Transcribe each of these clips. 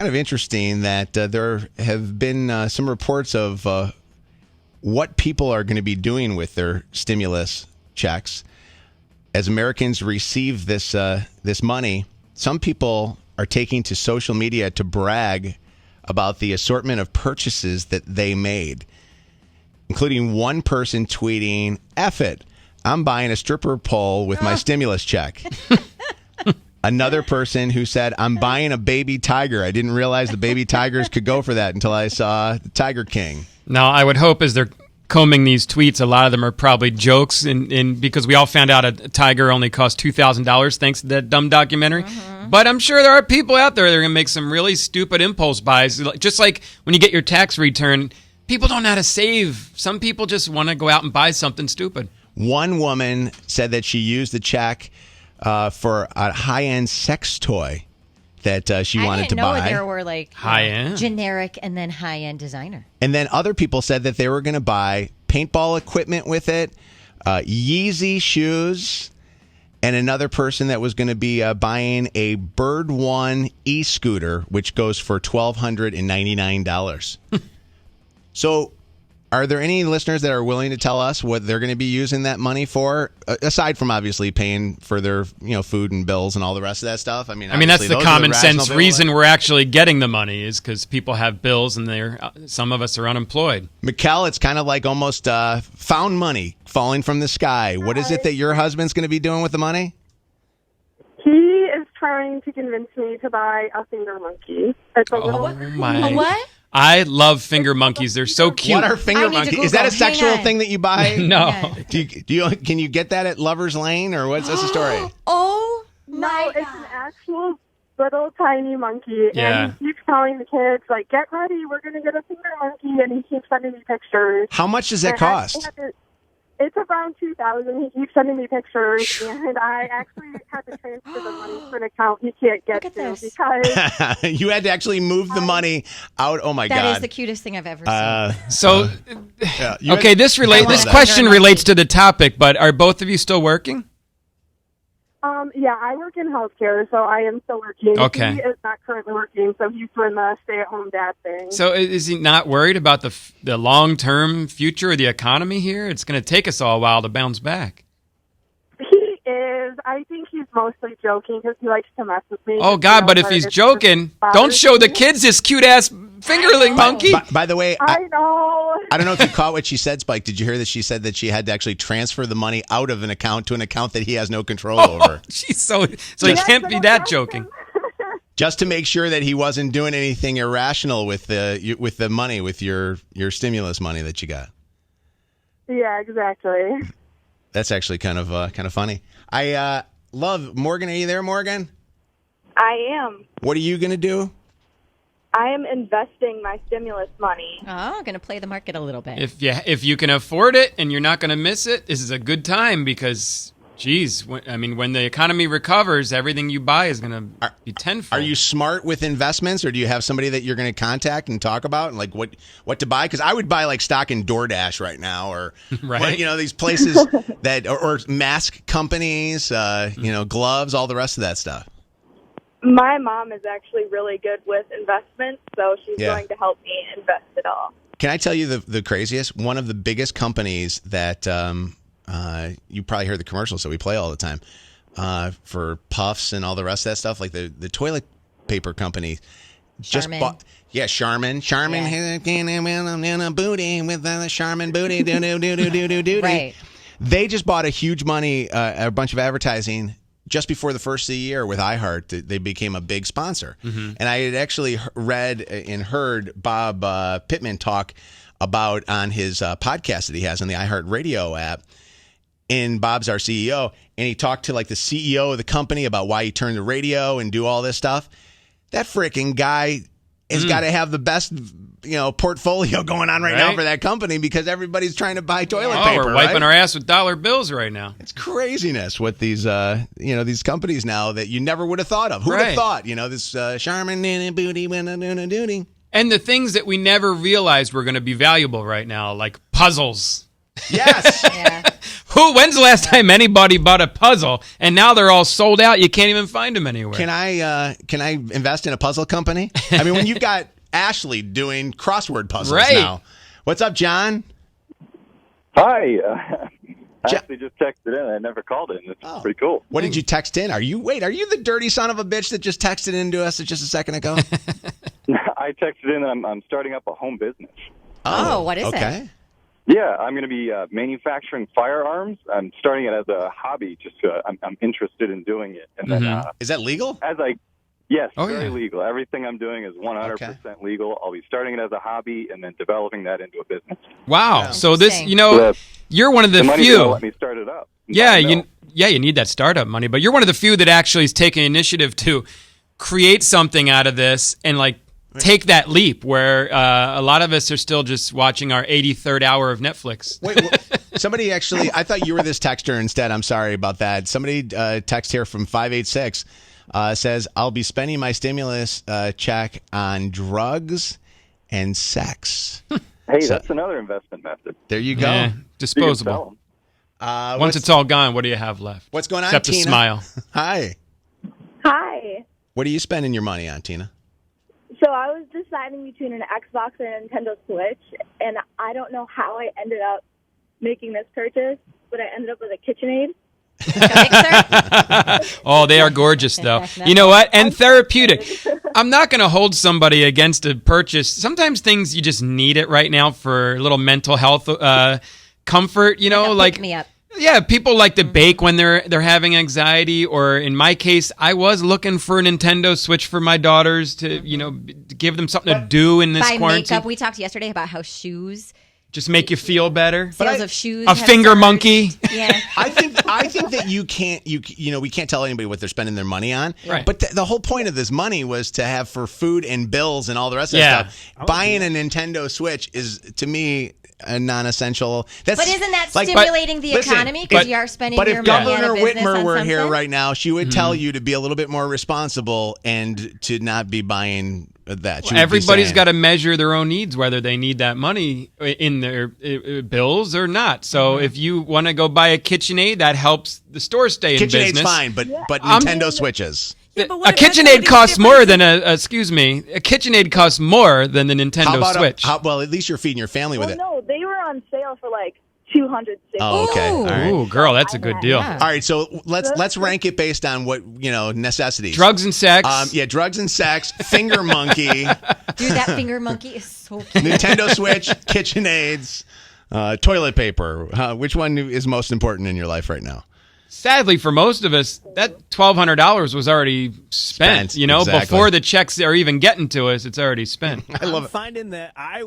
kind of interesting that there have been some reports of what people are going to be doing with their stimulus checks. As Americans receive this money, some people are taking to social media to brag about the assortment of purchases that they made, including one person tweeting, "F it, I'm buying a stripper pole with my stimulus check." Another person who said, "I'm buying a baby tiger. I didn't realize the baby tigers could go for that until I saw the Tiger King." Now, I would hope as they're combing these tweets, a lot of them are probably jokes, because we all found out a tiger only cost $2,000 thanks to that dumb documentary. Mm-hmm. But I'm sure there are people out there that are going to make some really stupid impulse buys. Just like when you get your tax return, people don't know how to save. Some people just want to go out and buy something stupid. One woman said that she used the check for a high-end sex toy that she wanted to buy. I didn't know there were like high-end, generic, and then high-end designer. And then other people said that they were going to buy paintball equipment with it, Yeezy shoes, and another person that was going to be buying a Bird One e-scooter, which goes for $1,299. So are there any listeners that are willing to tell us what they're going to be using that money for, aside from obviously paying for their food and bills and all the rest of that stuff? I mean, that's the common sense reason we're actually getting the money is because people have bills and some of us are unemployed. Mikkel, it's kind of like almost found money falling from the sky. What is it that your husband's going to be doing with the money? He is trying to convince me to buy a finger monkey. It's a little my! A what? I love finger monkeys. They're so cute. What are finger monkeys? Is that a sexual thing that you buy? No. Can you get that at Lover's Lane, or what's the story? Oh my No, it's an actual little tiny monkey. Yeah. And he keeps telling the kids, like, get ready, we're going to get a finger monkey. And he keeps sending me pictures. How much does that cost? It's around $2,000. He keeps sending me pictures, and I actually had to transfer the money to an account he can't get to because you had to actually move the money out. Oh my God! That is the cutest thing I've ever seen. This question relates to the topic, but are both of you still working? Yeah, I work in healthcare, so I am still working. Okay. He is not currently working, so he's doing the stay-at-home dad thing. So is he not worried about the long-term future of the economy here? It's going to take us all a while to bounce back. He is. I think he's mostly joking because he likes to mess with me. Oh, God, but if he's joking, don't show the kids this cute-ass fingerling monkey. By the way, I know. I don't know if you caught what she said, Spike. Did you hear that she said that she had to actually transfer the money out of an account to an account that he has no control over? She's so he can't be that joking. Just to make sure that he wasn't doing anything irrational with the money, with your stimulus money that you got. Yeah, exactly. That's actually kind of funny. I love Morgan. Are you there, Morgan? I am. What are you going to do? I am investing my stimulus money. Oh, going to play the market a little bit. If you can afford it and you're not going to miss it, this is a good time because, geez, when the economy recovers, everything you buy is going to be tenfold. Are you smart with investments, or do you have somebody that you're going to contact and talk about and like what to buy? Because I would buy like stock in DoorDash right now, or right? These places that or mask companies, gloves, all the rest of that stuff. My mom is actually really good with investments, so she's going to help me invest it all. Can I tell you the craziest? One of the biggest companies that you probably heard the commercials that we play all the time for Puffs and all the rest of that stuff, like the toilet paper company. Just bought, Charmin. Charmin in a booty with the Charmin booty. Do. Right. They just bought a huge money, a bunch of advertising. Just before the first of the year with iHeart, they became a big sponsor. Mm-hmm. And I had actually read and heard Bob Pittman talk about on his podcast that he has on the iHeart Radio app. And Bob's our CEO. And he talked to like the CEO of the company about why he turned the radio and do all this stuff. That freaking guy has got to have the best portfolio going on right now for that company because everybody's trying to buy toilet paper. We're wiping our ass with dollar bills right now. It's craziness with these these companies now that you never would have thought of. Who would have thought? This Charmin booty duty. And the things that we never realized were going to be valuable right now, like puzzles. Yes. When's the last time anybody bought a puzzle? And now they're all sold out. You can't even find them anywhere. Can I invest in a puzzle company? I mean, when you've got Ashley doing crossword puzzles now. What's up, John? Hi. I actually just texted in. I never called in. It's pretty cool. What did you text in? Are you the dirty son of a bitch that just texted into us just a second ago? I texted in that I'm starting up a home business. Oh, what is it? Yeah, I'm going to be manufacturing firearms. I'm starting it as a hobby. Just I'm interested in doing it. And then is that legal? Yes, very legal. Everything I'm doing is 100% legal. I'll be starting it as a hobby and then developing that into a business. Wow. So this, you're one of the few. Let me start it up. Yeah, you need that startup money, but you're one of the few that actually is taking initiative to create something out of this and take that leap where a lot of us are still just watching our 83rd hour of Netflix. Wait, somebody actually, I thought you were this texter instead. I'm sorry about that. Somebody text here from 586 says, I'll be spending my stimulus check on drugs and sex. Hey, that's another investment method. There you go. Yeah, disposable. Once it's all gone, what do you have left? What's going on, Except Tina? a smile. Hi. Hi. What are you spending your money on, Tina? So I was deciding between an Xbox and a Nintendo Switch, and I don't know how I ended up making this purchase, but I ended up with a KitchenAid. Oh, they are gorgeous, though. You know what? And therapeutic. I'm not going to hold somebody against a purchase. Sometimes things you just need it right now for a little mental health comfort. Pick me up. Yeah, people like to bake when they're having anxiety, or in my case, I was looking for a Nintendo Switch for my daughters to give them something to do in this quarantine. Makeup. We talked yesterday about how shoes just make you feel better. Sales of shoes. A finger monkey. Yeah. I think that we can't tell anybody what they're spending their money on. Right. But the whole point of this money was to have for food and bills and all the rest of that stuff. Buying a Nintendo Switch is, to me, a non-essential. But isn't that stimulating the economy because you are spending your money on a Governor business Whitmer on were something? here right now, she would tell you to be a little bit more responsible and to not be buying that. Everybody's got to measure their own needs, whether they need that money in their bills or not. So if you want to go buy a KitchenAid, that helps the store stay in business. KitchenAid's fine, but Nintendo Switches. A KitchenAid costs more than a KitchenAid costs more than the Nintendo Switch. Well, at least you're feeding your family with it. No, they were on sale for like $260. Oh, okay. All right. Ooh, girl, that's a good deal. Yeah. All right, so let's rank it based on what necessities. Drugs and sex. Drugs and sex. Finger monkey. Dude, that finger monkey is so cute. Nintendo Switch. KitchenAids. Toilet paper. Which one is most important in your life right now? Sadly, for most of us, that $1,200 was already spent. Exactly. Before the checks are even getting to us, it's already spent. I'm finding that I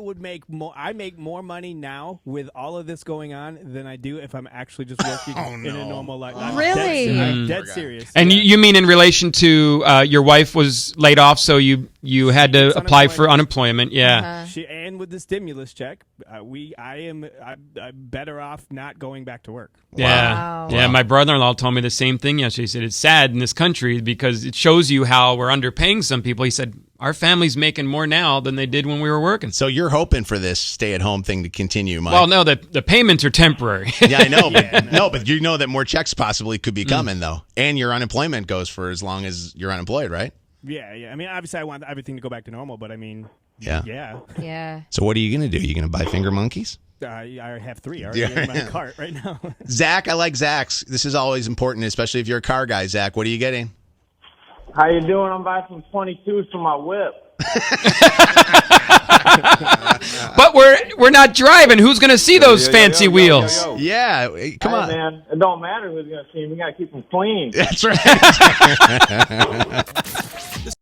make more money now with all of this going on than I do if I'm actually just working in a normal life. Really? I'm dead serious. And you mean in relation to your wife was laid off, so you had to apply for unemployment? Yeah. And with the stimulus check, I'm better off not going back to work. Yeah. Wow. Yeah, my brother-in-law told me the same thing yesterday. He said, it's sad in this country because it shows you how we're underpaying some people. He said, our family's making more now than they did when we were working. So you're hoping for this stay-at-home thing to continue, Mike? Well, no, the payments are temporary. Yeah, I know. But you know that more checks possibly could be coming, though. And your unemployment goes for as long as you're unemployed, right? Yeah. I mean, obviously I want everything to go back to normal, but I mean, yeah. Yeah. So what are you going to do? You going to buy finger monkeys? I have 3 already in my cart right now. Zach, I like Zach's. This is always important, especially if you're a car guy. Zach, what are you getting? How you doing? I'm buying some 22s for my whip. But we're not driving. Who's going to see those fancy wheels? Yeah, come on. Man, it don't matter who's going to see them. You got to keep them clean. That's right.